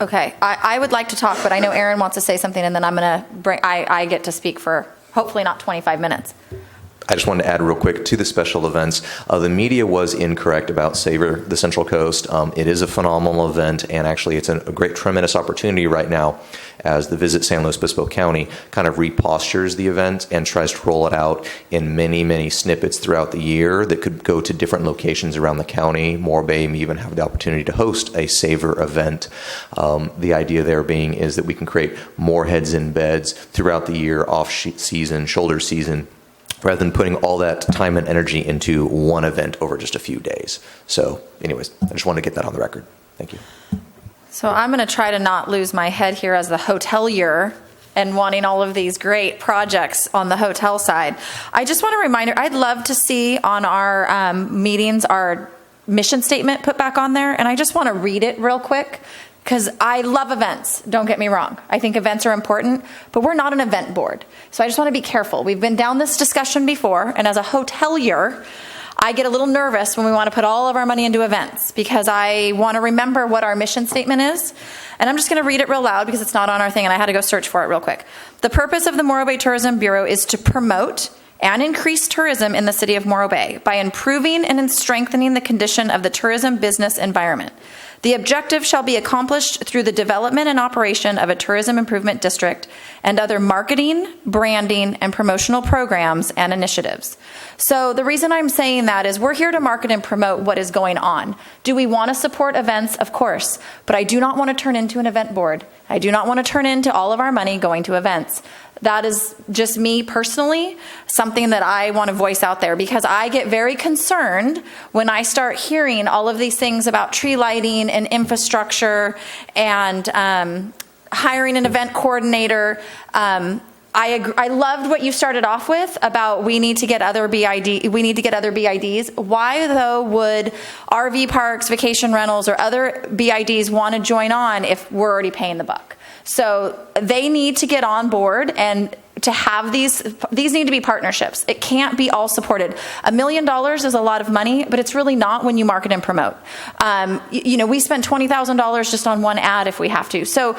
Okay, I would like to talk, but I know Aaron wants to say something, and then I'm going to bring, I get to speak for hopefully not 25 minutes. I just wanted to add real quick to the special events. The media was incorrect about Savor the Central Coast. It is a phenomenal event, and actually it's a great, tremendous opportunity right now as the Visit San Luis Obispo County kind of repostures the event and tries to roll it out in many, many snippets throughout the year that could go to different locations around the county. Morebay may even have the opportunity to host a Savor event. The idea there being is that we can create more heads in beds throughout the year, off-season, shoulder season, rather than putting all that time and energy into one event over just a few days. So anyways, I just wanted to get that on the record. Thank you. So I'm going to try to not lose my head here as the hotelier and wanting all of these great projects on the hotel side. I just want a reminder, I'd love to see on our meetings our mission statement put back on there, and I just want to read it real quick. Because I love events, don't get me wrong. I think events are important, but we're not an event board. So I just want to be careful. We've been down this discussion before, and as a hotelier, I get a little nervous when we want to put all of our money into events because I want to remember what our mission statement is. And I'm just going to read it real loud because it's not on our thing, and I had to go search for it real quick. The purpose of the Morro Bay Tourism Bureau is to promote and increase tourism in the city of Morro Bay by improving and strengthening the condition of the tourism business environment. The objective shall be accomplished through the development and operation of a tourism improvement district and other marketing, branding, and promotional programs and initiatives. So the reason I'm saying that is we're here to market and promote what is going on. Do we want to support events? Of course. But I do not want to turn into an event board. I do not want to turn into all of our money going to events. That is just me personally, something that I want to voice out there because I get very concerned when I start hearing all of these things about tree lighting and infrastructure and hiring an event coordinator. I loved what you started off with about we need to get other BIDs. Why though would RV parks, vacation rentals, or other BIDs want to join on if we're already paying the buck? So they need to get on board and to have these need to be partnerships. It can't be all supported. $1 million is a lot of money, but it's really not when you market and promote. We spend $20,000 just on one ad if we have to. So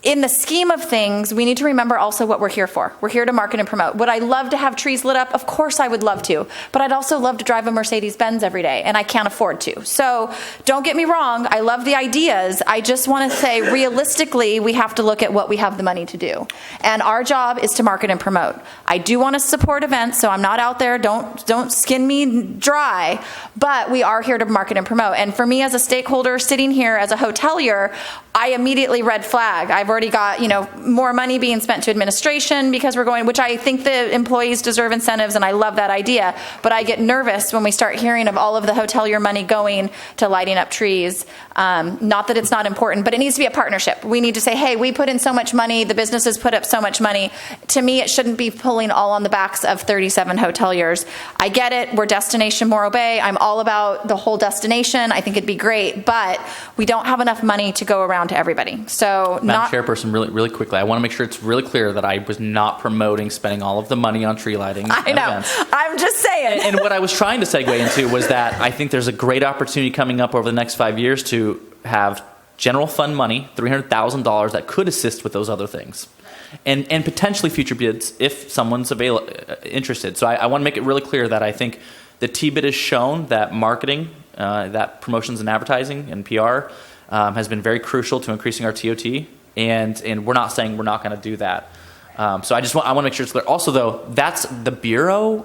in the scheme of things, we need to remember also what we're here for. We're here to market and promote. Would I love to have trees lit up? Of course I would love to. But I'd also love to drive a Mercedes-Benz every day, and I can't afford to. So don't get me wrong. I love the ideas. I just want to say realistically, we have to look at what we have the money to do. And our job is to market and promote. I do want to support events, so I'm not out there. Don't skin me dry. But we are here to market and promote. And for me as a stakeholder sitting here as a hotelier, I immediately red flag. I've already got, more money being spent to administration because we're going, which I think the employees deserve incentives, and I love that idea. But I get nervous when we start hearing of all of the hotelier money going to lighting up trees. Not that it's not important, but it needs to be a partnership. We need to say, hey, we put in so much money, the businesses put up so much money. To me, it shouldn't be pulling all on the backs of 37 hoteliers. I get it. We're Destination Morro Bay. I'm all about the whole destination. I think it'd be great, but we don't have enough money to go around to everybody. So Madam Chairperson, really quickly, I want to make sure it's really clear that I was not promoting spending all of the money on tree lighting. I know. Events. I'm just saying. And what I was trying to segue into was that I think there's a great opportunity coming up over the next 5 years to have general fund money, $300,000, that could assist with those other things. And potentially future bids if someone's interested. So I want to make it really clear that I think the TBID has shown that marketing, that promotions and advertising and PR has been very crucial to increasing our TOT, and we're not saying we're not going to do that. So I want to make sure it's clear. Also, though, that's the Bureau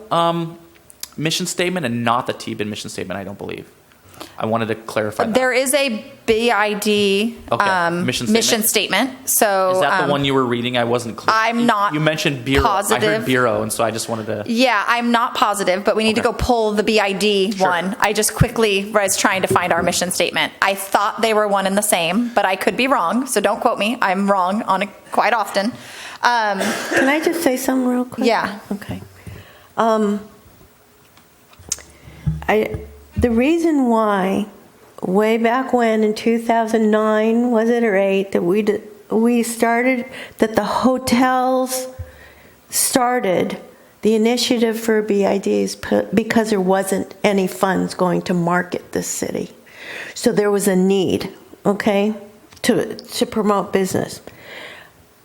mission statement and not the TBID mission statement, I don't believe. I wanted to clarify that. There is a BID mission statement. So is that the one you were reading? I wasn't clear. I'm not. You mentioned Bureau. Positive. I heard Bureau, and so I just wanted to. Yeah, I'm not positive, but we need to go pull the BID one. I just quickly was trying to find our mission statement. I thought they were one and the same, but I could be wrong. So don't quote me. I'm wrong on it quite often. Can I just say something real quick? Yeah. Okay. The reason why, way back when in 2009, was it or 8, that we started, that the hotels started the initiative for BIDs because there wasn't any funds going to market this city. So there was a need, okay? to promote business.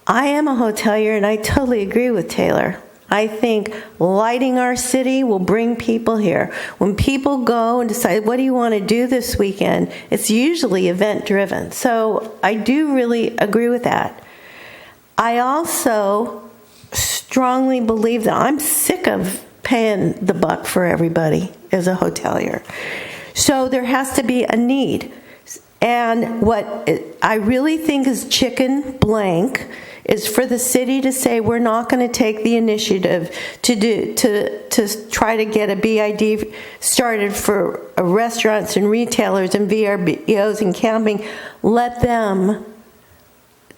I am a hotelier, and I totally agree with Taylor. I think lighting our city will bring people here. When people go and decide, what do you want to do this weekend? It's usually event driven. So I do really agree with that. I also strongly believe that I'm sick of paying the buck for everybody as a hotelier. So there has to be a need. And what I really think is chicken blank is for the city to say we're not going to take the initiative to try to get a BID started for restaurants and retailers and VRBOs and camping. Let them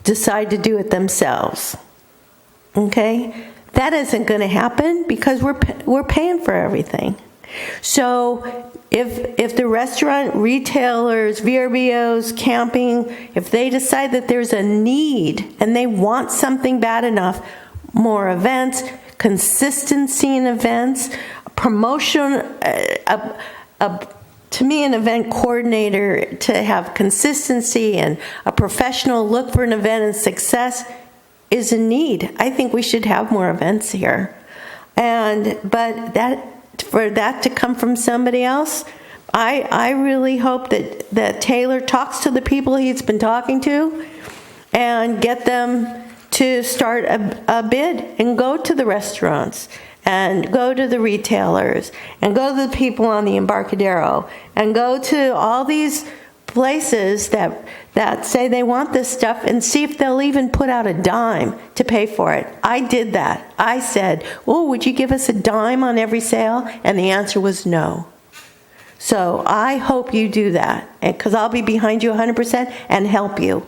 decide to do it themselves. Okay? That isn't going to happen because we're paying for everything. So if the restaurant, retailers, VRBOs, camping, if they decide that there's a need and they want something bad enough, more events, consistency in events, promotion, to me, an event coordinator to have consistency and a professional look for an event and success is a need. I think we should have more events here. But for that to come from somebody else, I really hope that Taylor talks to the people he's been talking to and get them to start a bid and go to the restaurants and go to the retailers and go to the people on the Embarcadero and go to all these places that say they want this stuff and see if they'll even put out a dime to pay for it. I did that. I said, oh, would you give us a dime on every sale? And the answer was no. So I hope you do that, because I'll be behind you 100% and help you.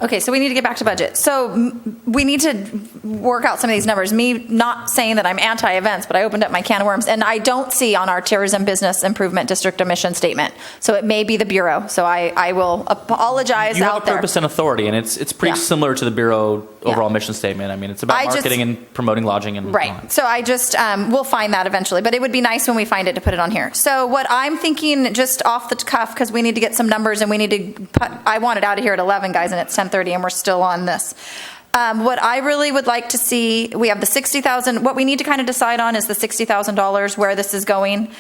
Okay, so we need to get back to budget. So we need to work out some of these numbers. Me not saying that I'm anti-events, but I opened up my can of worms, and I don't see on our Tourism Business Improvement District a mission statement. So it may be the Bureau. So I will apologize You have out a there. purpose and authority, and it's pretty Yeah. similar to the Bureau overall Yeah. mission statement. I mean, it's about I just- marketing and promoting lodging and Right. whatnot. So I just, we'll find that eventually, but it would be nice when we find it to put it on here. So what I'm thinking just off the cuff, because we need to get some numbers and we need to put, I want it out of here at 11, guys, and it's 10:30 and we're still on this. What I really would like to see, we have the 60,000, what we need to kind of decide on is the $60,000, where this is going.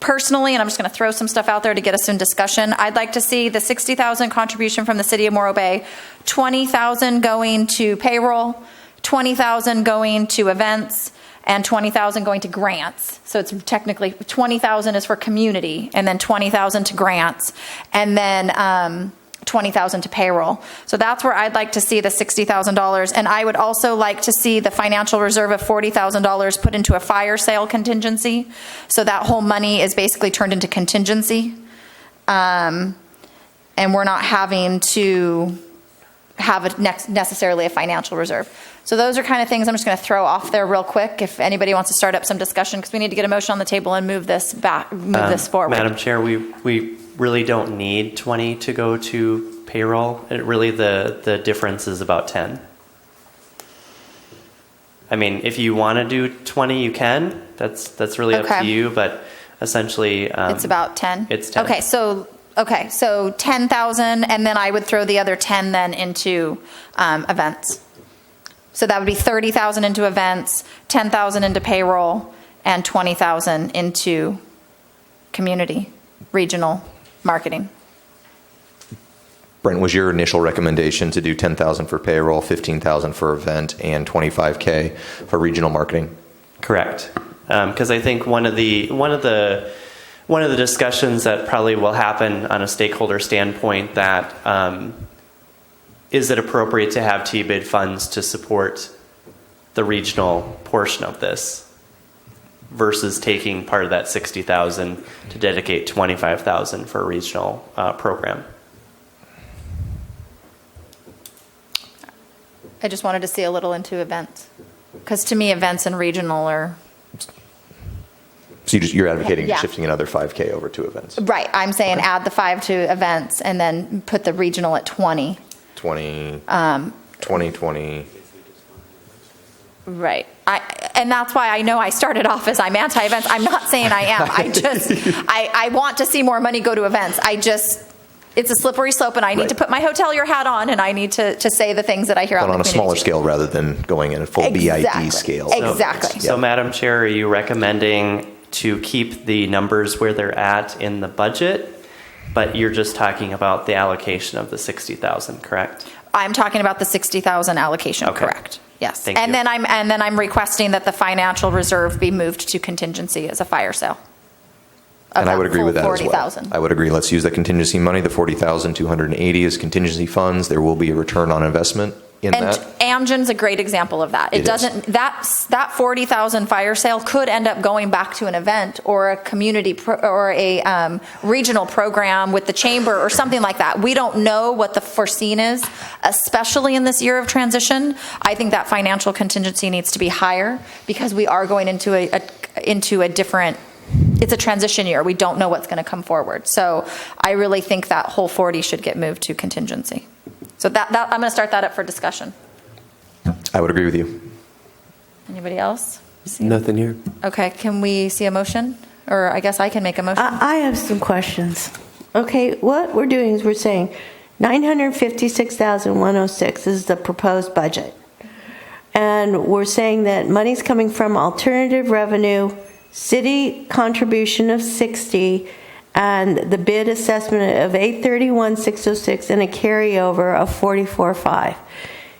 Personally, and I'm just going to throw some stuff out there to get us in discussion, I'd like to see the 60,000 contribution from the city of Morro Bay, 20,000 going to payroll, 20,000 going to events, and 20,000 going to grants. So it's technically 20,000 is for community, and then 20,000 to grants, and then 20,000 to payroll. So that's where I'd like to see the $60,000. And I would also like to see the financial reserve of $40,000 put into a fire sale contingency. So that whole money is basically turned into contingency. And we're not having to have necessarily a financial reserve. So those are kind of things I'm just going to throw off there real quick if anybody wants to start up some discussion, because we need to get a motion on the table and move this forward. Madam Chair, we really don't need 20 to go to payroll. The difference is about 10. I mean, if you want to do 20, you can. That's really up Okay. to you. But essentially, It's about 10? It's 10. Okay, so 10,000, and then I would throw the other 10 then into events. So that would be 30,000 into events, 10,000 into payroll, and 20,000 into community, regional marketing. Brent, was your initial recommendation to do 10,000 for payroll, 15,000 for event, and 25K for regional marketing? Correct. Because I think one of the discussions that probably will happen on a stakeholder standpoint that is it appropriate to have T-bid funds to support the regional portion of this versus taking part of that 60,000 to dedicate 25,000 for a regional program. I just wanted to see a little into events, because to me, events and regional are... So you're advocating Yeah. shifting another 5K over to events? Right, I'm saying add the 5 to events and then put the regional at 20. 2020. Right. And that's why I know I started off as I'm anti-events. I'm not saying I am. I want to see more money go to events. it's a slippery slope, and I need Right. to put my hotelier hat on, and I need to say the things that I hear out But in on the a smaller community, too. scale rather than going in a full Exactly. BID scale. Exactly. So, Madam Chair, are you recommending to keep the numbers where they're at in the budget, but you're just talking about the allocation of the 60,000, correct? I'm talking about the 60,000 allocation, Okay. correct? Yes. Thank and you. then I'm requesting that the financial reserve be moved to contingency as a fire sale. And I would agree with that as well. 40,000. I would agree. Let's use the contingency money. The 40,280 is contingency funds. There will be a return on investment in And that. Amgen's a great example of that. It It is. doesn't, that 40,000 fire sale could end up going back to an event or a community or a regional program with the chamber or something like that. We don't know what the foreseen is, especially in this year of transition. I think that financial contingency needs to be higher because we are going into a different, it's a transition year. We don't know what's going to come forward. So I really think that whole 40 should get moved to contingency. So that I'm going to start that up for discussion. I would agree with you. Anybody else? Nothing here. Okay, can we see a motion? Or I guess I can make a motion. I have some questions. Okay, what we're doing is we're saying 956,106 is the proposed budget. And we're saying that money's coming from alternative revenue, city contribution of 60, and the bid assessment of 831,606 and a carryover of 44.5.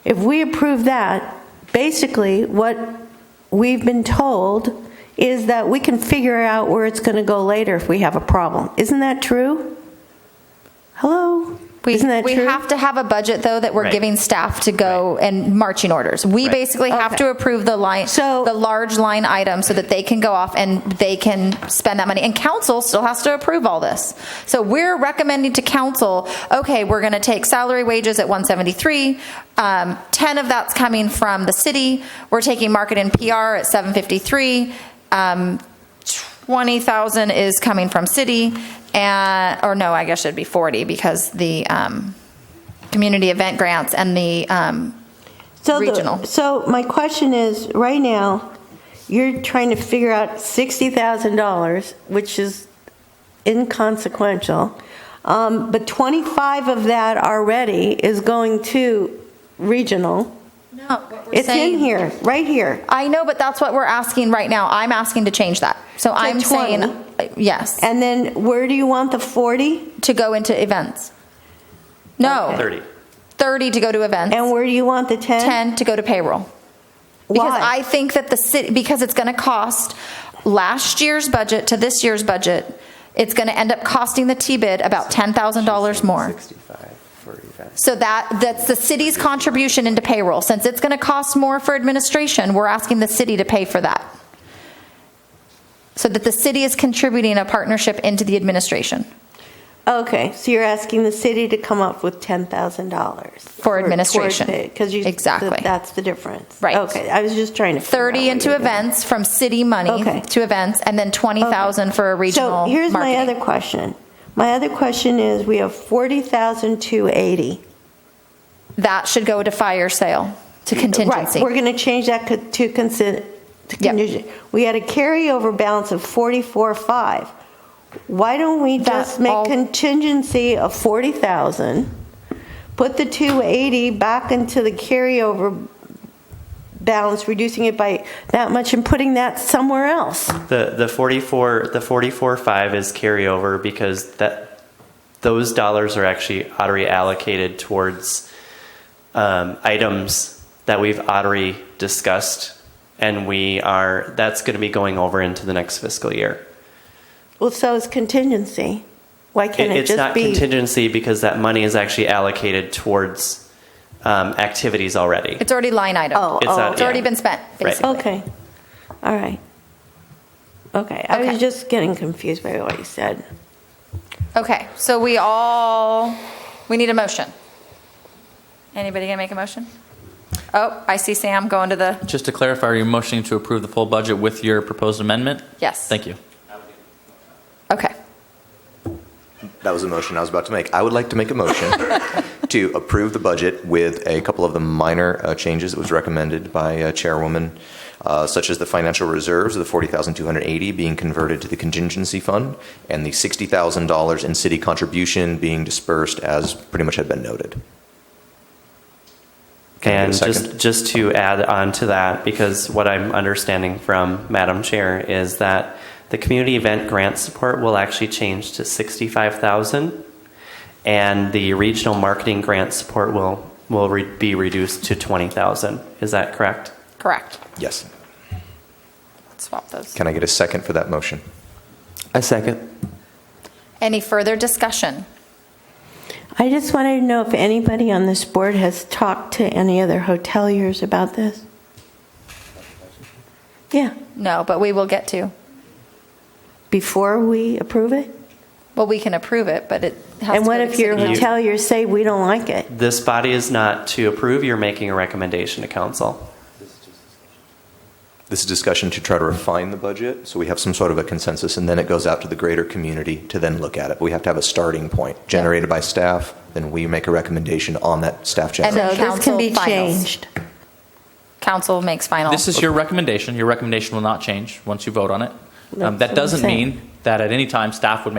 If we approve that, basically what we've been told is that we can figure out where it's going to go later if we have a problem. Isn't that true? Hello? Isn't that we true? have to have a budget, though, that we're Right. giving staff to go and marching orders. We Right. basically have Okay. to approve the large line item so that they can go off and they can spend that money. And council still has to approve all this. So we're recommending to council, okay, we're going to take salary wages at 173. 10 of that's coming from the city. We're taking market and PR at 753. 20,000 is coming from city, or no, I guess it'd be 40 because the community event grants and the regional. So my question is, right now, you're trying to figure out $60,000, which is inconsequential, but 25 of that already is going to regional. No, what we're It's saying- in here, right here. I know, but that's what we're asking right now. I'm asking to change that. So I'm 20. saying, yes, And then where do you want the 40? to go into events. No, 30. 30 to go to events. And where do you want the 10? 10 to go to payroll. Because Why? I think that the city, because it's going to cost last year's budget to this year's budget, it's going to end up costing the T-bid about $10,000 more. 65 for events. So that's the city's contribution into payroll. Since it's going to cost more for administration, we're asking the city to pay for that. So that the city is contributing a partnership into the administration. Okay, so you're asking the city to come up with $10,000 For administration. Because you Exactly. that's the difference. Right. Okay, I was just trying to figure 30 out what into you were doing. events from city money Okay. to events, and then 20,000 for a regional So here's marketing. my other question. My other question is, we have 40,280. That should go to fire sale, to contingency. Right, we're going to change that to Yep. contingency. We had a carryover balance of 44.5. Why don't we That just make all- contingency of 40,000, put the 280 back into the carryover balance, reducing it by that much and putting that somewhere else? The 44.5 is carryover because those dollars are actually already allocated towards items that we've already discussed, and that's going to be going over into the next fiscal year. Well, so is contingency. Why can't it It's just not be? contingency because that money is actually allocated towards activities already. It's already line item. Oh, It's not- It's already yeah. been spent, Right. basically. Okay, all right. Okay, I Okay. was just getting confused by what you said. Okay, so we need a motion. Anybody gonna make a motion? Oh, I see Sam going to the, Just to clarify, are you motioning to approve the full budget with your proposed amendment? yes. Thank you. Okay. That was the motion I was about to make. I would like to make a motion to approve the budget with a couple of the minor changes that was recommended by Chairwoman such as the financial reserves of the $40,280 being converted to the contingency fund, and the $60,000 in city contribution being dispersed as pretty much had been noted. Can I And get a second? just to add on to that, because what I'm understanding from Madam Chair is that the community event grant support will actually change to $65,000, and the regional marketing grant support will be reduced to $20,000. Is that correct? Correct. Yes. Let's swap those. Can I get a second for that motion? A second. Any further discussion? I just wanted to know if anybody on this board has talked to any other hoteliers about this. Yeah, No, but we will get to. before we approve it. Well, we can approve it, but it has And to what go to if your city council. hoteliers say we don't like it? This body is not to approve. You're making a recommendation to council. This is discussion to try to refine the budget, so we have some sort of a consensus, and then it goes out to the greater community to then look at it. But we have to have a starting point generated by staff, then we make a recommendation on that staff And So then generation. this can be council finals. changed. Council makes final. This is your recommendation. Your recommendation will not change once you vote on it. That's That what I'm doesn't saying. mean that at any time staff would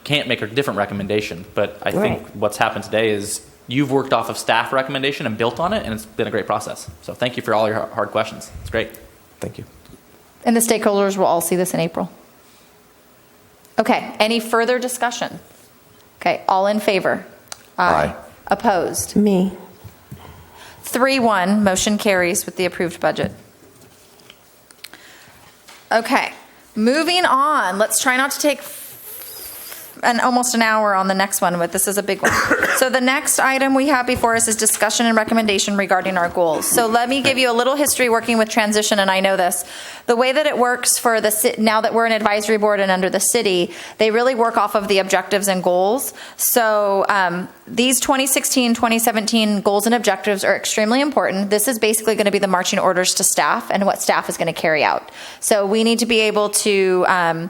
can't make a different recommendation. But I think Right. what's happened today is you've worked off of staff recommendation and built on it, and it's been a great process. So thank you for all your hard questions. It's great. Thank you. And the stakeholders will all see this in April. Okay, any further discussion? Okay, all in favor? Aye. Opposed? Me. 3-1, motion carries with the approved budget. Okay, moving on. Let's try not to take almost an hour on the next one, but this is a big one. So the next item we have before us is discussion and recommendation regarding our goals. So let me give you a little history working with transition, and I know this. The way that it works for now that we're an advisory board and under the city, they really work off of the objectives and goals. So these 2016, 2017 goals and objectives are extremely important. This is basically going to be the marching orders to staff and what staff is going to carry out. So we need to be able to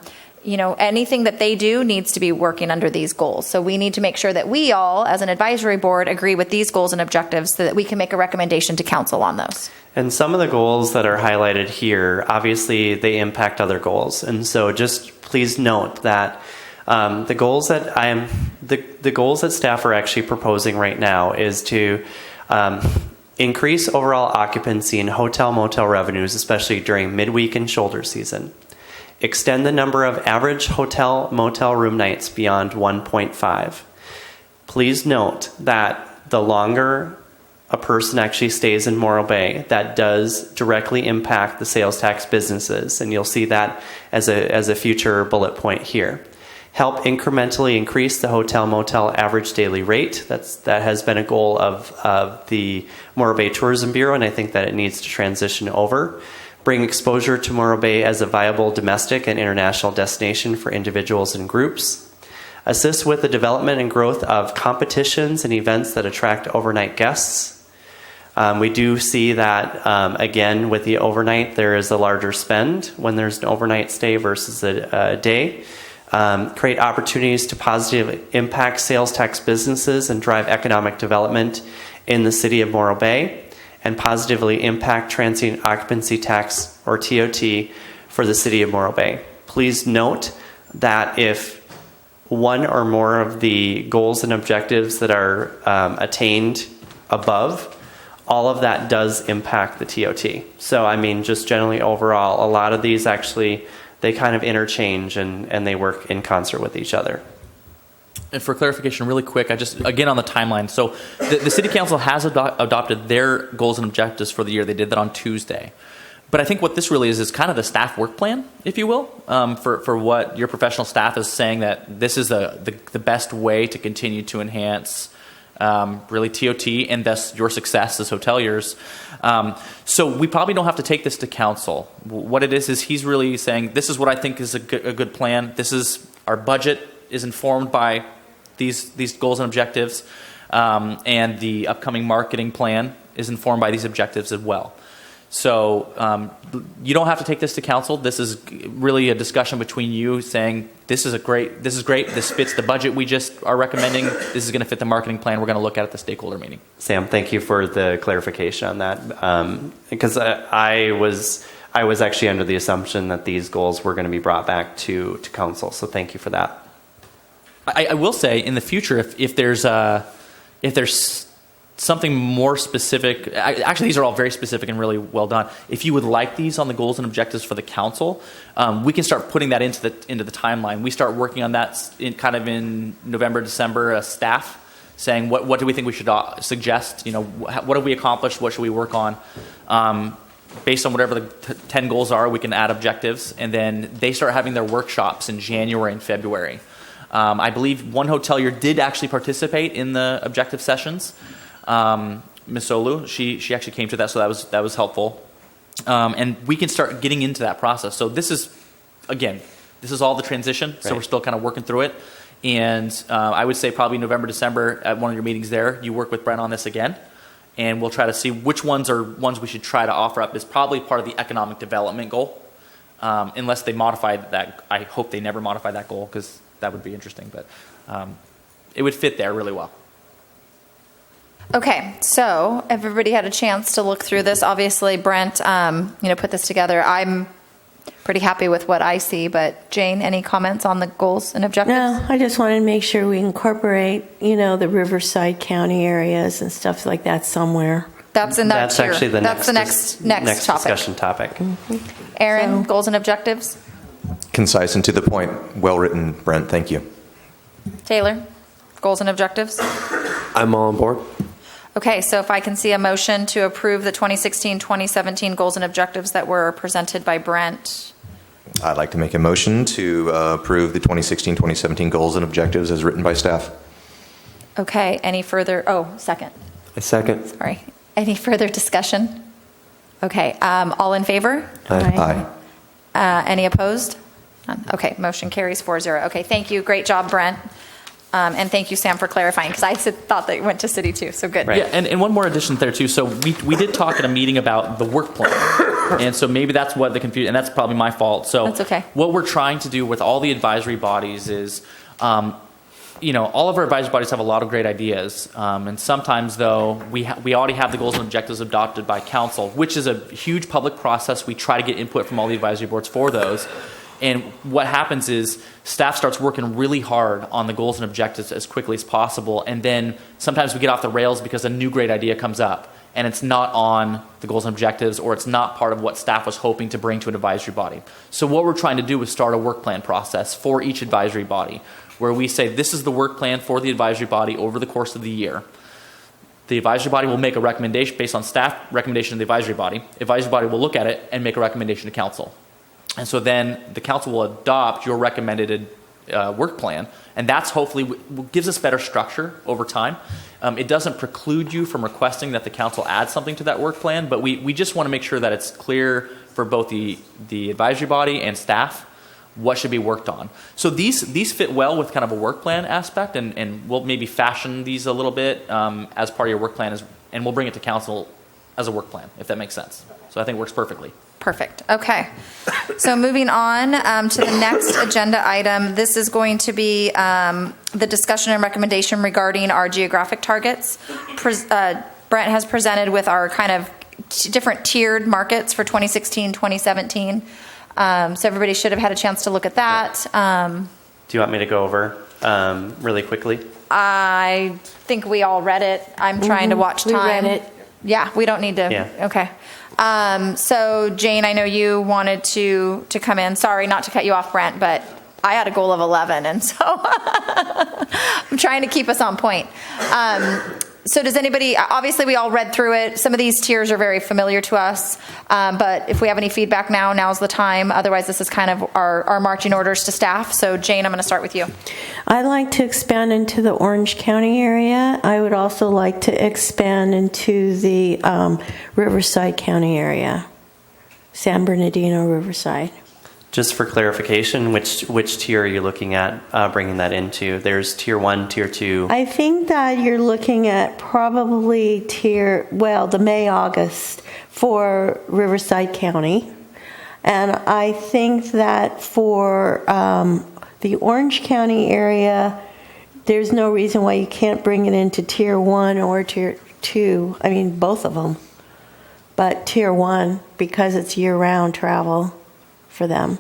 anything that they do needs to be working under these goals. So we need to make sure that we all, as an advisory board, agree with these goals and objectives so that we can make a recommendation to council on those. And some of the goals that are highlighted here, obviously, they impact other goals. And so just please note that the goals that staff are actually proposing right now is to increase overall occupancy in hotel motel revenues, especially during midweek and shoulder season. Extend the number of average hotel motel room nights beyond 1.5. Please note that the longer a person actually stays in Morro Bay, that does directly impact the sales tax businesses, and you'll see that as a future bullet point here. Help incrementally increase the hotel motel average daily rate. That has been a goal of the Morro Bay Tourism Bureau, and I think that it needs to transition over. Bring exposure to Morro Bay as a viable domestic and international destination for individuals and groups. Assist with the development and growth of competitions and events that attract overnight guests. We do see that, again, with the overnight, there is a larger spend when there's an overnight stay versus a day. Create opportunities to positively impact sales tax businesses and drive economic development in the city of Morro Bay, and positively impact transient occupancy tax, or TOT, for the city of Morro Bay. Please note that if one or more of the goals and objectives that are attained above, all of that does impact the TOT. So, I mean, just generally overall, a lot of these actually, they kind of interchange and they work in concert with each other. And for clarification, really quick, again on the timeline. So the City Council has adopted their goals and objectives for the year. They did that on Tuesday. But I think what this really is kind of the staff work plan, if you will, for what your professional staff is saying, that this is the best way to continue to enhance really TOT and thus your success as hoteliers. So we probably don't have to take this to council. What it is he's really saying, this is what I think is a good plan. This is our budget is informed by these goals and objectives, and the upcoming marketing plan is informed by these objectives as well. So you don't have to take this to council. This is really a discussion between you saying, this is great, this fits the budget we just are recommending, this is going to fit the marketing plan we're going to look at the stakeholder meeting. Sam, thank you for the clarification on that, because I was actually under the assumption that these goals were going to be brought back to council. So thank you for that. I will say in the future, if there's something more specific, actually these are all very specific and really well done. If you would like these on the goals and objectives for the council, we can start putting that into the timeline. We start working on that in November, December as staff, saying what do we think we should suggest? What have we accomplished? What should we work on? Based on whatever the 10 goals are, we can add objectives, and then they start having their workshops in January and February. I believe one hotelier did actually participate in the objective sessions. Miss Olu, she actually came to that, so that was helpful. And we can start getting into that process. So this is all the transition. So we're still kind of working through it. And I would say probably November, December at one of your meetings there, you work with Brent on this again. And we'll try to see which ones are ones we should try to offer up. Is probably part of the economic development goal. Unless they modify that. I hope they never modify that goal, because that would be interesting. But it would fit there really well. Okay, so everybody had a chance to look through this. Obviously, Brent, put this together. I'm pretty happy with what I see, but Jane, any comments on the goals and objectives? No, I just wanted to make sure we incorporate, the Riverside County areas and stuff like that somewhere. That's in that That's tier. actually the That's next the next topic. discussion topic. Aaron, So- goals and objectives? Concise and to the point. Well written, Brent. Thank you. Taylor, goals and objectives? I'm all on board. Okay, so if I can see a motion to approve the 2016-2017 goals and objectives that were presented by Brent. I'd like to make a motion to approve the 2016-2017 goals and objectives as written by staff. Okay, any further, second. A second. Sorry. Any further discussion? Okay, all in favor? Aye. Any opposed? None. Okay, motion carries 4-0. Okay, thank you. Great job, Brent. And thank you, Sam, for clarifying, because I thought that it went to city too, so good. Right. Yeah, and one more addition there too. So we did talk in a meeting about the work plan, and so maybe that's what the confusion, and that's probably my fault. So That's okay. What we're trying to do with all the advisory bodies is, all of our advisory bodies have a lot of great ideas, and sometimes though we already have the goals and objectives adopted by council, which is a huge public process. We try to get input from all the advisory boards for those. And what happens is staff starts working really hard on the goals and objectives as quickly as possible. And then sometimes we get off the rails because a new great idea comes up and it's not on the goals and objectives, or it's not part of what staff was hoping to bring to an advisory body. So what we're trying to do is start a work plan process for each advisory body, where we say this is the work plan for the advisory body over the course of the year. The advisory body will make a recommendation based on staff recommendation of the advisory body. Advisory body will look at it and make a recommendation to council. And so then the council will adopt your recommended work plan, and that's hopefully gives us better structure over time. It doesn't preclude you from requesting that the council add something to that work plan, but we just want to make sure that it's clear for both the advisory body and staff what should be worked on. So these fit well with kind of a work plan aspect, and we'll maybe fashion these a little bit as part of your work plan, and we'll bring it to council as a work plan, if that makes sense. So I think it works perfectly. Perfect. Okay. So moving on to the next agenda item, this is going to be the discussion and recommendation regarding our geographic targets. Brent has presented with our kind of different tiered markets for 2016, 2017. So everybody should have had a chance to look at that. Do you want me to go over really quickly? I think we all read it. I'm trying to watch We time. read it. Yeah, we don't need to. Yeah. Okay. So Jane, I know you wanted to come in. Sorry not to cut you off, Brent, but I had a goal of 11, and so I'm trying to keep us on point. So does anybody, obviously we all read through it. Some of these tiers are very familiar to us, but if we have any feedback now, now's the time. Otherwise, this is kind of our marching orders to staff. So Jane, I'm going to start with you. I'd like to expand into the Orange County area. I would also like to expand into the Riverside County area, San Bernardino, Riverside. Just for clarification, which tier are you looking at bringing that into? There's tier 1, tier 2. I think that you're looking at probably the May-August for Riverside County. And I think that for the Orange County area, there's no reason why you can't bring it into tier 1 or tier 2. I mean, both of them. but tier 1 because it's year-round travel for them.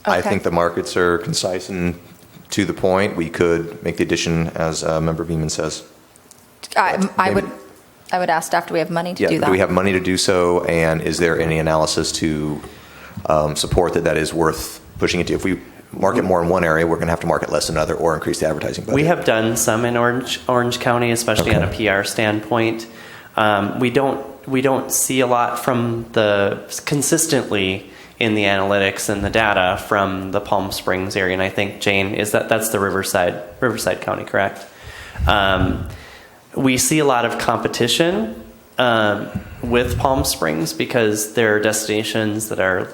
I Okay. think the markets are concise and to the point. We could make the addition, as Member Beeman says. I Maybe- would ask staff, do we have money to do that? Do we have money to do so? And is there any analysis to support that is worth pushing into? If we market more in one area, we're going to have to market less in another or increase the advertising budget. We have done some in Orange County, especially on a Okay. PR standpoint. We don't see a lot from the consistently in the analytics and the data from the Palm Springs area. And I think, Jane, that's the Riverside County, correct? We see a lot of competition with Palm Springs because there are destinations that are,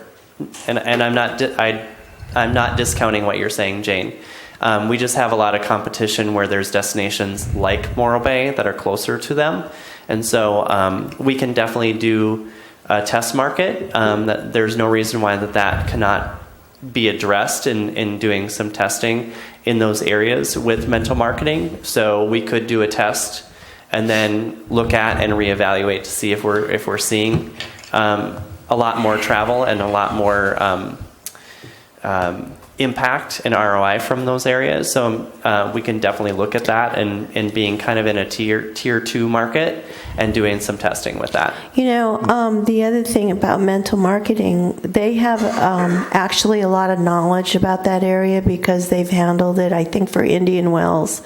and I'm not discounting what you're saying, Jane. We just have a lot of competition where there's destinations like Morro Bay that are closer to them. And so we can definitely do a test market. That there's no reason why that cannot be addressed in doing some testing in those areas with mental marketing. So we could do a test and then look at and reevaluate to see if we're seeing a lot more travel and a lot more impact and ROI from those areas. So we can definitely look at that and being kind of in a tier 2 market and doing some testing with that. You know, the other thing about mental marketing, they have actually a lot of knowledge about that area because they've handled it, I think, for Indian Wells.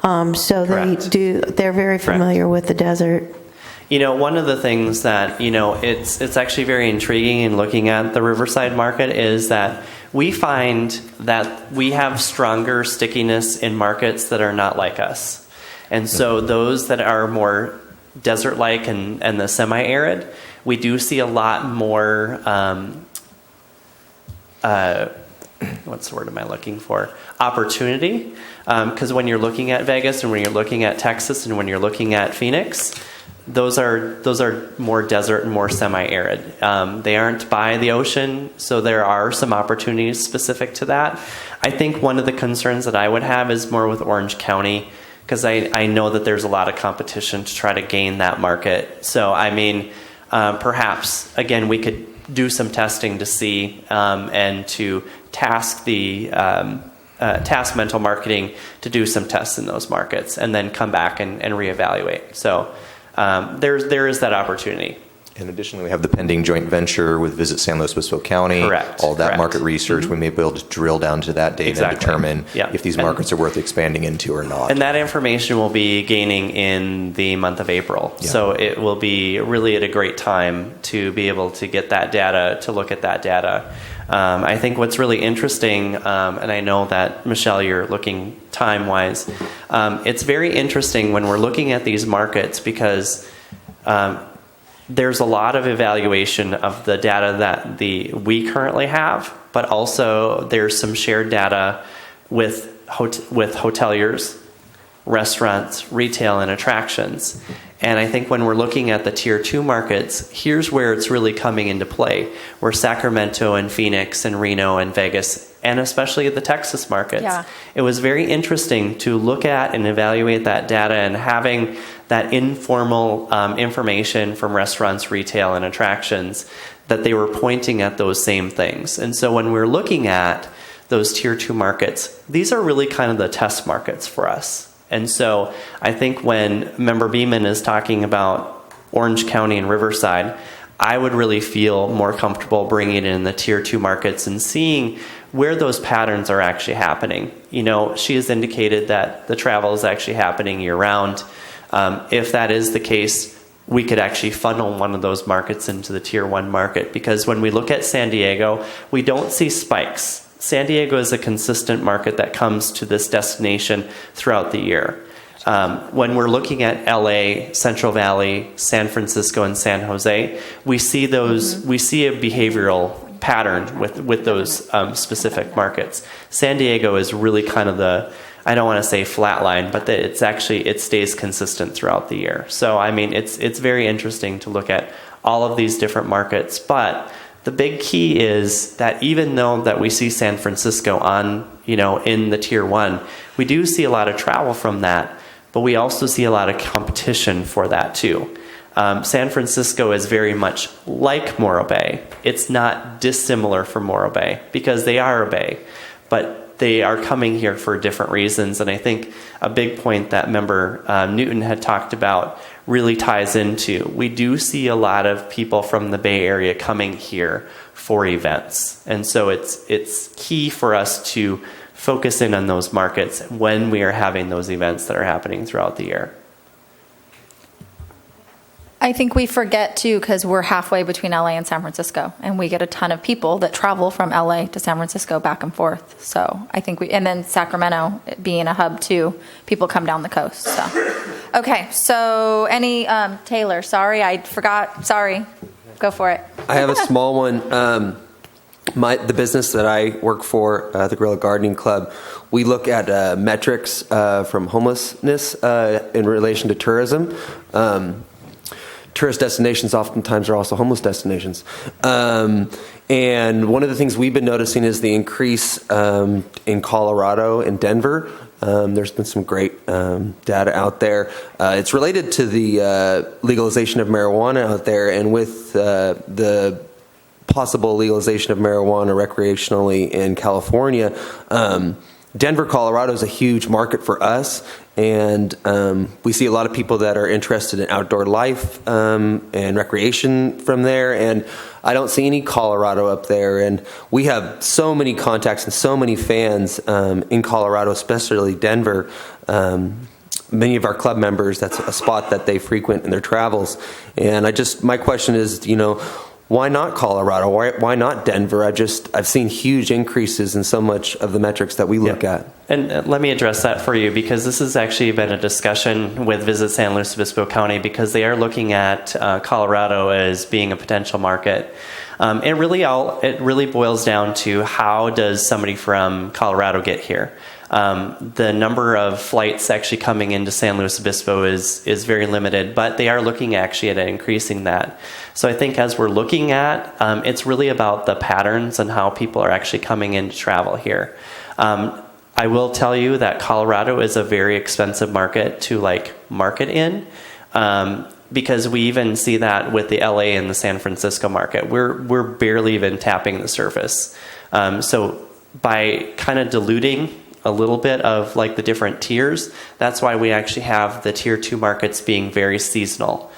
So Correct. they're very familiar with the desert. You know, one of the things that, it's actually very intriguing in looking at the Riverside market is that we find that we have stronger stickiness in markets that are not like us. And so those that are more desert-like and the semi-arid, we do see a lot more, what's the word am I looking for? Opportunity. Because when you're looking at Vegas and when you're looking at Texas and when you're looking at Phoenix, those are more desert and more semi-arid. They aren't by the ocean, so there are some opportunities specific to that. I think one of the concerns that I would have is more with Orange County, because I know that there's a lot of competition to try to gain that market. So, I mean, perhaps, again, we could do some testing to see and to task task mental marketing to do some tests in those markets and then come back and reevaluate. So there is that opportunity. And additionally, we have the pending joint venture with Visit San Luis Obispo County. Correct, All that correct. market research, we may be able to drill down to that data Exactly. and determine Yeah. if these And- markets are worth expanding into or not. And that information will be gaining in the month of April. Yeah. So it will be really at a great time to be able to get that data, to look at that data. I think what's really interesting, and I know that, Michelle, you're looking time-wise, it's very interesting when we're looking at these markets because there's a lot of evaluation of the data that we currently have, but also there's some shared data with hoteliers, restaurants, retail, and attractions. And I think when we're looking at the tier 2 markets, here's where it's really coming into play, where Sacramento and Phoenix and Reno and Vegas, and especially the Texas markets. Yeah. It was very interesting to look at and evaluate that data and having that informal information from restaurants, retail, and attractions that they were pointing at those same things. And so when we're looking at those tier 2 markets, these are really kind of the test markets for us. And so I think when Member Beeman is talking about Orange County and Riverside, I would really feel more comfortable bringing it in the tier 2 markets and seeing where those patterns are actually happening. You know, she has indicated that the travel is actually happening year round. If that is the case, we could actually funnel one of those markets into the tier 1 market, because when we look at San Diego, we don't see spikes. San Diego is a consistent market that comes to this destination throughout the year. When we're looking at LA, Central Valley, San Francisco, and San Jose, we see those. We see a behavioral pattern with those specific markets. San Diego is really kind of the, I don't want to say flatline, but it's actually, it stays consistent throughout the year. So I mean, it's very interesting to look at all of these different markets, but The big key is that even though that we see San Francisco on, in the tier 1, we do see a lot of travel from that, but we also see a lot of competition for that too. San Francisco is very much like Morro Bay. It's not dissimilar from Morro Bay because they are a bay, but they are coming here for different reasons. And I think a big point that member Newton had talked about really ties into, we do see a lot of people from the Bay Area coming here for events. And so it's key for us to focus in on those markets when we are having those events that are happening throughout the year. I think we forget too, because we're halfway between LA and San Francisco, and we get a ton of people that travel from LA to San Francisco back and forth. So I think and then Sacramento being a hub too, people come down the coast. So, okay. So Taylor, sorry, I forgot. Sorry. Go for it. I have a small one. The business that I work for, the Guerrilla Gardening Club, we look at metrics from homelessness in relation to tourism. Tourist destinations oftentimes are also homeless destinations. And one of the things we've been noticing is the increase in Colorado and Denver. There's been some great data out there. It's related to the legalization of marijuana out there, and with the possible legalization of marijuana recreationally in California, Denver, Colorado is a huge market for us, and we see a lot of people that are interested in outdoor life and recreation from there, and I don't see any Colorado up there, and we have so many contacts and so many fans in Colorado, especially Denver. Many of our club members, that's a spot that they frequent in their travels, and my question is, why not Colorado? Why not Denver? I've seen huge increases in so much of the metrics that we look at. And let me address that for you, because this has actually been a discussion with Visit San Luis Obispo County, because they are looking at Colorado as being a potential market. It really boils down to, how does somebody from Colorado get here? The number of flights actually coming into San Luis Obispo is very limited, but they are looking actually at increasing that. So I think as we're looking at, it's really about the patterns and how people are actually coming in to travel here. I will tell you that Colorado is a very expensive market to market in, because we even see that with the LA and the San Francisco market. We're barely even tapping the surface. So by kind of diluting a little bit of the different tiers, that's why we actually have the tier 2 markets being very seasonal.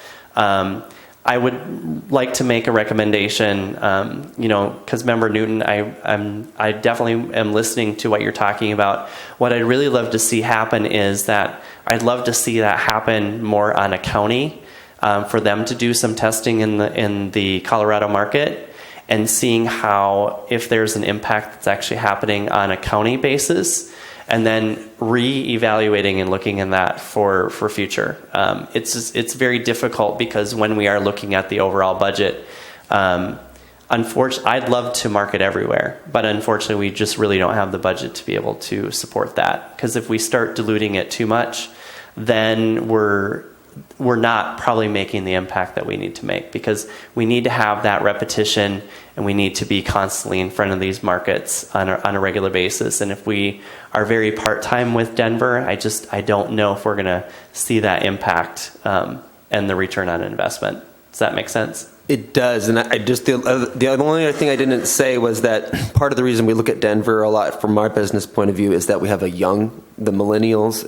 I would like to make a recommendation, because member Newton, I definitely am listening to what you're talking about. What I'd really love to see happen is that I'd love to see that happen more on a county, for them to do some testing in the Colorado market, and seeing how, if there's an impact that's actually happening on a county basis, and then re-evaluating and looking in that for future. It's very difficult, because when we are looking at the overall budget, unfortunately, I'd love to market everywhere, but unfortunately, we just really don't have the budget to be able to support that. Because if we start diluting it too much, then we're not probably making the impact that we need to make, because we need to have that repetition, and we need to be constantly in front of these markets on a regular basis. And if we are very part-time with Denver, I don't know if we're going to see that impact and the return on investment. Does that make sense? It does, and the only other thing I didn't say was that part of the reason we look at Denver a lot from my business point of view is that we have the millennials.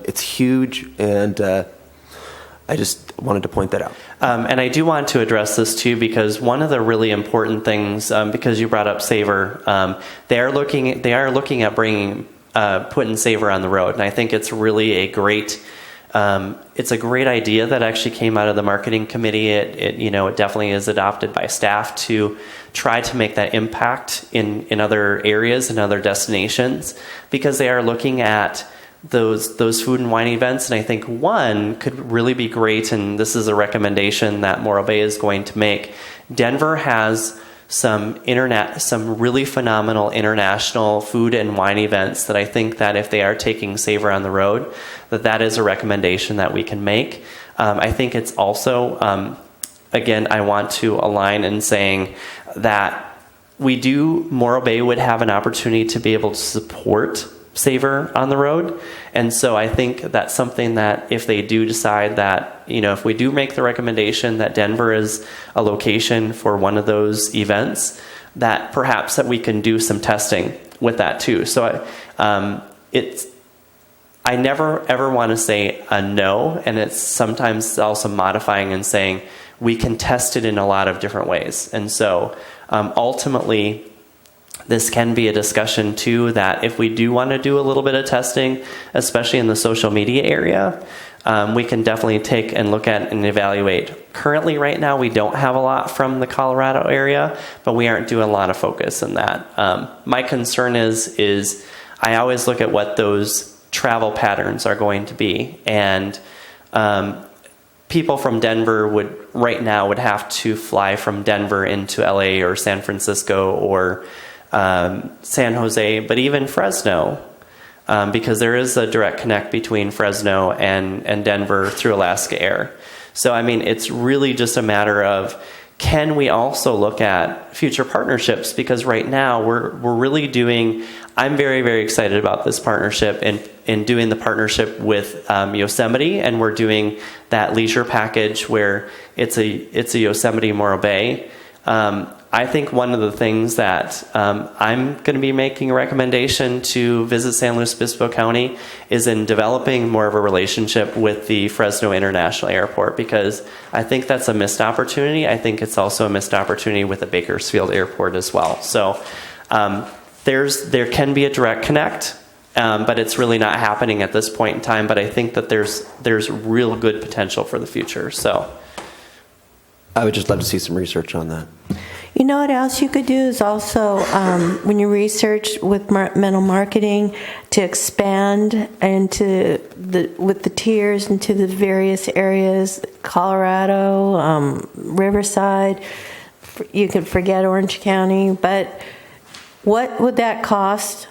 It's huge, and I just wanted to point that out. And I do want to address this too, because one of the really important things, because you brought up Savor, they are looking at putting Savor on the road, and I think it's really a great idea that actually came out of the marketing committee. It definitely is adopted by staff to try to make that impact in other areas and other destinations, because they are looking at those food and wine events. And I think one could really be great, and this is a recommendation that Morro Bay is going to make. Denver has some really phenomenal international food and wine events that I think that if they are taking Savor on the road, that is a recommendation that we can make. I think it's also again, I want to align in saying that Morro Bay would have an opportunity to be able to support Savor on the road. And so I think that's something that if they do decide that, if we do make the recommendation that Denver is a location for one of those events, that perhaps that we can do some testing with that too. So I never ever want to say a no, and it's sometimes also modifying and saying we can test it in a lot of different ways. And so ultimately, this can be a discussion too, that if we do want to do a little bit of testing, especially in the social media area, we can definitely take and look at and evaluate. Currently, right now, we don't have a lot from the Colorado area, but we aren't doing a lot of focus in that. My concern is I always look at what those travel patterns are going to be, and people from Denver would have to fly from Denver into LA or San Francisco or San Jose, but even Fresno, because there is a direct connect between Fresno and Denver through Alaska Air. So, I mean, it's really just a matter of, can we also look at future partnerships? Because right now we're really doing, I'm very, very excited about this partnership and doing the partnership with Yosemite, and we're doing that leisure package where it's a Yosemite Morro Bay. I think one of the things that I'm going to be making a recommendation to Visit San Luis Obispo County is in developing more of a relationship with the Fresno International Airport, because I think that's a missed opportunity. I think it's also a missed opportunity with the Bakersfield Airport as well. So there can be a direct connect, but it's really not happening at this point in time. But I think that there's real good potential for the future. So I would just love to see some research on that. You know what else you could do is also, when you research with mental marketing, to expand into with the tiers into the various areas, Colorado, Riverside. You can forget Orange County, but what would that cost?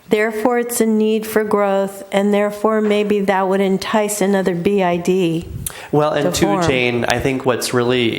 Therefore, it's a need for growth, and therefore maybe that would entice another BID. Well, and to too, form. Jane, I think what's really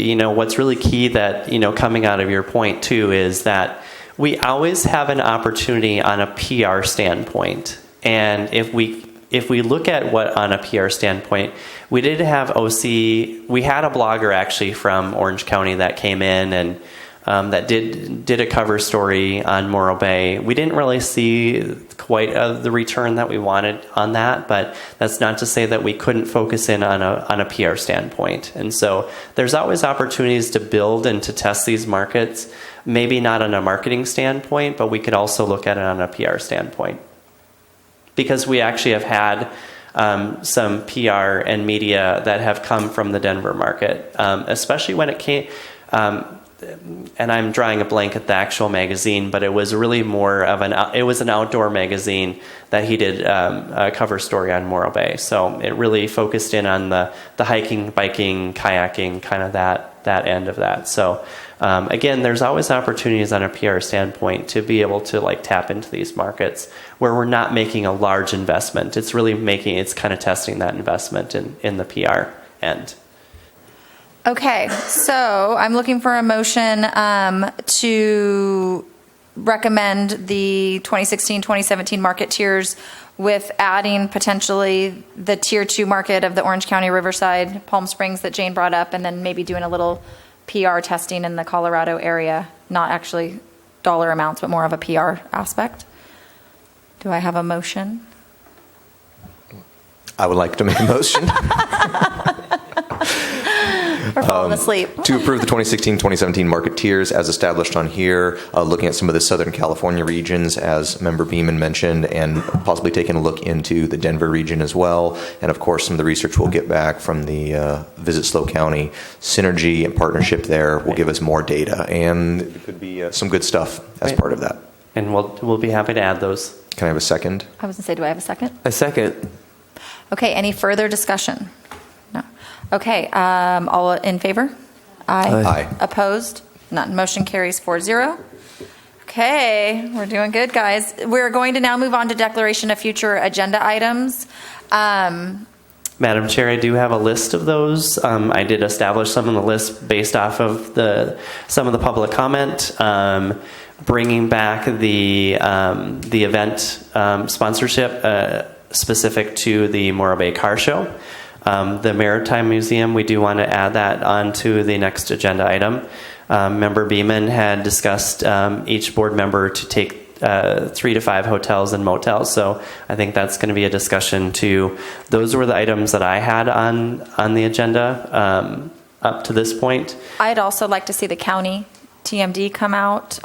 key that, coming out of your point too, is that we always have an opportunity on a PR standpoint. And if we look at what on a PR standpoint, we did have we had a blogger actually from Orange County that came in and that did a cover story on Morro Bay. We didn't really see quite the return that we wanted on that, but that's not to say that we couldn't focus in on a PR standpoint. And so there's always opportunities to build and to test these markets, maybe not on a marketing standpoint, but we could also look at it on a PR standpoint. Because we actually have had some PR and media that have come from the Denver market, especially when it came... and I'm drawing a blank at the actual magazine, but it was really more of an outdoor magazine that he did a cover story on Morro Bay. So it really focused in on the hiking, biking, kayaking, kind of that end of that. So again, there's always opportunities on a PR standpoint to be able to tap into these markets where we're not making a large investment. It's really it's kind of testing that investment in the PR end. Okay, so I'm looking for a motion to recommend the 2016-2017 market tiers with adding potentially the tier 2 market of the Orange County, Riverside, Palm Springs that Jane brought up, and then maybe doing a little PR testing in the Colorado area, not actually dollar amounts, but more of a PR aspect. Do I have a motion? I would like to make a motion Or falling asleep. to approve the 2016-2017 market tiers as established on here, looking at some of the Southern California regions, as Member Beeman mentioned, and possibly taking a look into the Denver region as well. And of course, some of the research we'll get back from the Visit SLO County synergy and partnership there will give us more data, and it could be some good stuff as part of that. And we'll be happy to add those. Can I have a second? I was going to say, do I have a second? A second. Okay, any further discussion? No. Okay, all in favor? Aye. Aye. Opposed? None. Motion carries 4-0. Okay, we're doing good, guys. We're going to now move on to declaration of future agenda items. Madam Chair, I do have a list of those. I did establish some on the list based off of some of the public comment. Bringing back the event sponsorship specific to the Morro Bay Car Show. The Maritime Museum, we do want to add that onto the next agenda item. Member Beeman had discussed each board member to take 3 to 5 hotels and motels. So I think that's going to be a discussion too. Those were the items that I had on the agenda up to this point. I'd also like to see the county TMD come out,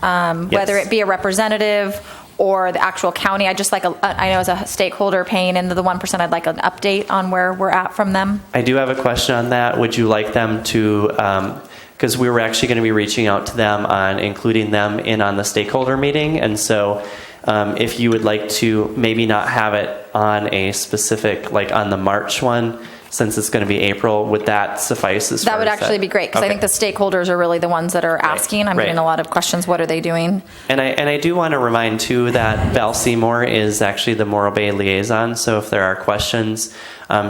whether it be a representative or the actual county. I just like, I know as a stakeholder paying into the 1%, I'd like an update on where we're at from them. I do have a question on that. Would you like them to, because we were actually going to be reaching out to them on including them in on the stakeholder meeting. And so if you would like to maybe not have it on a specific, like on the March one, since it's going to be April, would that suffice as far That would as actually be great, because I think the stakeholders are really the ones that are asking. I'm getting a lot of questions. What are they doing? And I do want to remind too that Val Seymour is actually the Morro Bay liaison. So if there are questions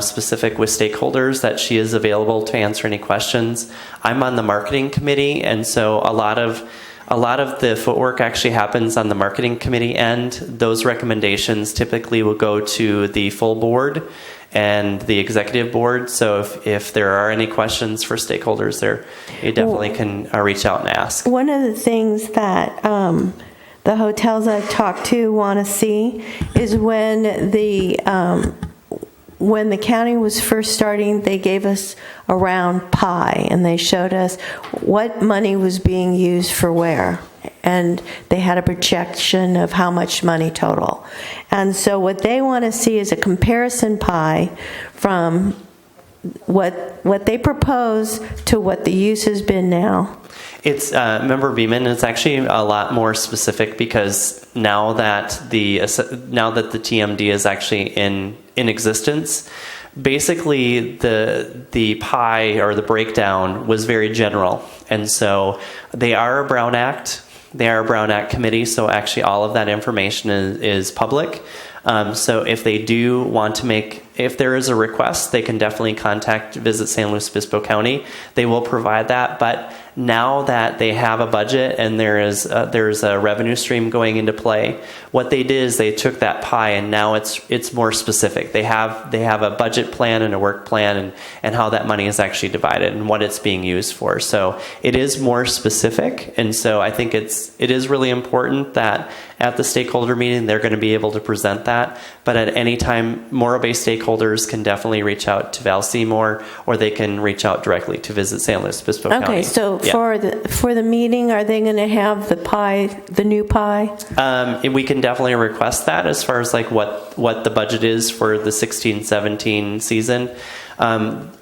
specific with stakeholders, that she is available to answer any questions. I'm on the marketing committee, and so a lot of the footwork actually happens on the marketing committee end. Those recommendations typically will go to the full board and the executive board. So if there are any questions for stakeholders there, you definitely can reach out and ask. One of the things that the hotels I've talked to want to see is when the county was first starting, they gave us a round pie and they showed us what money was being used for where. And they had a projection of how much money total. And so what they want to see is a comparison pie from what they propose to what the use has been now. It's Member Beeman. It's actually a lot more specific, because now that the TMD is actually in existence, basically the pie or the breakdown was very general, and so they are a Brown Act. They are a Brown Act committee, so actually all of that information is public. So if they do want to if there is a request, they can definitely contact Visit San Luis Obispo County. They will provide that, but now that they have a budget and there's a revenue stream going into play, what they did is they took that pie and now it's more specific. They have a budget plan and a work plan and how that money is actually divided and what it's being used for. So it is more specific, and so I think it is really important that at the stakeholder meeting they're going to be able to present that. But at any time, Morro Bay stakeholders can definitely reach out to Val Seymour, or they can reach out directly to Visit San Luis Obispo County. Okay, so for the meeting, are they going to have the new pie? We can definitely request that as far as like what the budget is for the 16-17 season.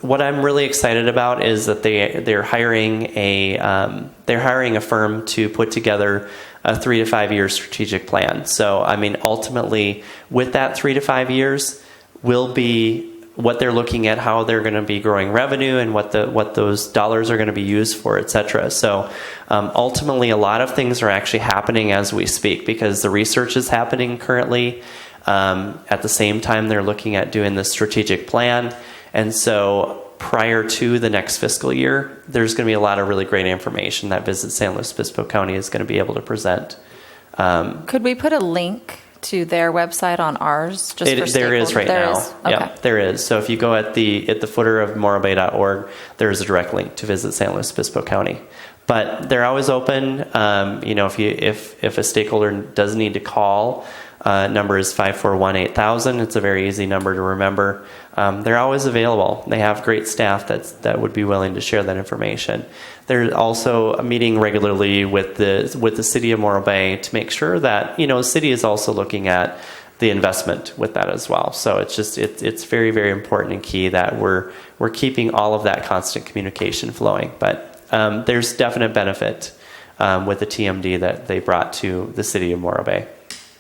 What I'm really excited about is that they're hiring a firm to put together a 3 to 5 year strategic plan. So I mean, ultimately, with that 3 to 5 years will be what they're looking at, how they're going to be growing revenue, and what those dollars are going to be used for, etc. So ultimately, a lot of things are actually happening as we speak, because the research is happening currently. At the same time, they're looking at doing the strategic plan, and so prior to the next fiscal year, there's going to be a lot of really great information that Visit San Luis Obispo County is going to be able to present. Could we put a link to their website on ours? There is right now. Okay. Yeah, there is. So if you go at the footer of morrobay.org, there is a direct link to Visit San Luis Obispo County. But they're always open. If a stakeholder does need to call, number is 541-8000. It's a very easy number to remember. They're always available. They have great staff that would be willing to share that information. They're also meeting regularly with the city of Morro Bay to make sure that the city is also looking at the investment with that as well. So it's very, very important and key that we're keeping all of that constant communication flowing. But there's definite benefit with the TMD that they brought to the city of Morro Bay.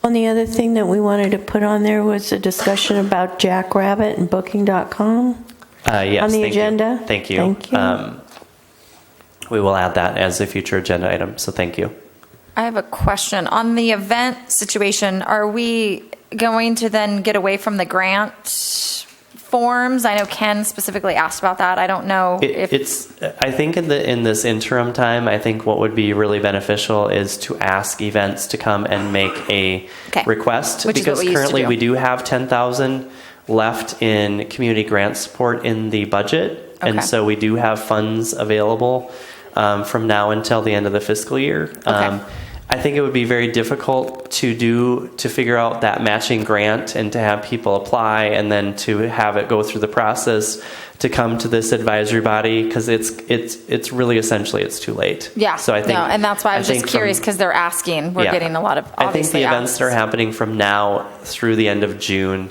And the other thing that we wanted to put on there was a discussion about Jackrabbit and Booking.com. Yes, on the agenda. Thank you. We will add that as a future agenda item. So thank you. I have a question. On the event situation, are we going to then get away from the grant forms? I know Ken specifically asked about that. I don't know if I think in this interim time, I think what would be really beneficial is to ask events to come and make a Okay. request, Which is what because we used to currently do. we do have 10,000 left in community grant support in the budget, Okay. and so we do have funds available from now until the end of the fiscal year. Okay. I think it would be very difficult to figure out that matching grant and to have people apply and then to have it go through the process to come to this advisory body, because it's really essentially it's too late. Yeah. So I think, no, and that's why I was just think curious from- because they're asking. We're yeah. getting a lot of. I think the obviously events that are asks. happening from now through the end of June.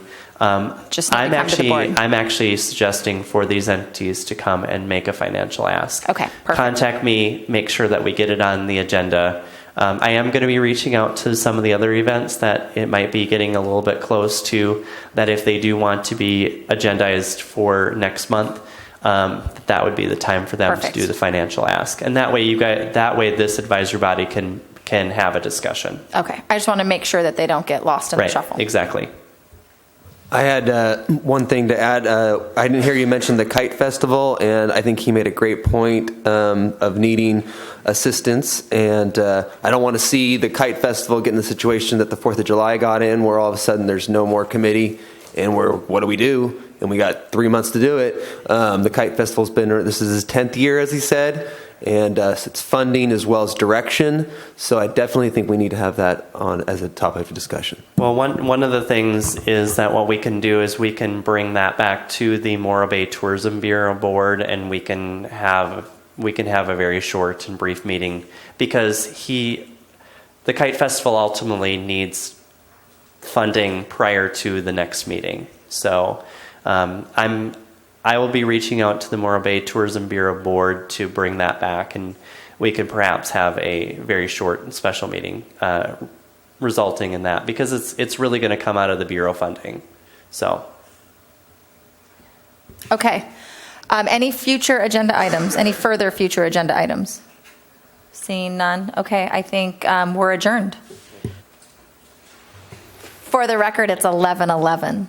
Just need to come to the board. I'm actually suggesting for these entities to come and make a financial ask. Okay, perfect. Contact me, make sure that we get it on the agenda. I am going to be reaching out to some of the other events that it might be getting a little bit close to, that if they do want to be agendized for next month, that would be the time for them Perfect. to do the financial ask. And that way this advisory body can have a discussion. Okay. I just want to make sure that they don't get lost in the Right, shuffle. exactly. I had one thing to add. I didn't hear you mention the Kite Festival, and I think he made a great point of needing assistance. And I don't want to see the Kite Festival get in the situation that the 4th of July got in, where all of a sudden there's no more committee, and what do we do? And we got 3 months to do it. The Kite Festival's this is his 10th year, as he said, and it's funding as well as direction. So I definitely think we need to have that on as a topic of discussion. Well, one of the things is that what we can do is we can bring that back to the Morro Bay Tourism Bureau board, and we can have a very short and brief meeting, because the Kite Festival ultimately needs funding prior to the next meeting. So I will be reaching out to the Morro Bay Tourism Bureau board to bring that back, and we could perhaps have a very short and special meeting resulting in that, because it's really going to come out of the bureau funding. So Okay. Any future agenda items? Any further future agenda items? Seeing none. Okay. I think we're adjourned. For the record, it's 11:11.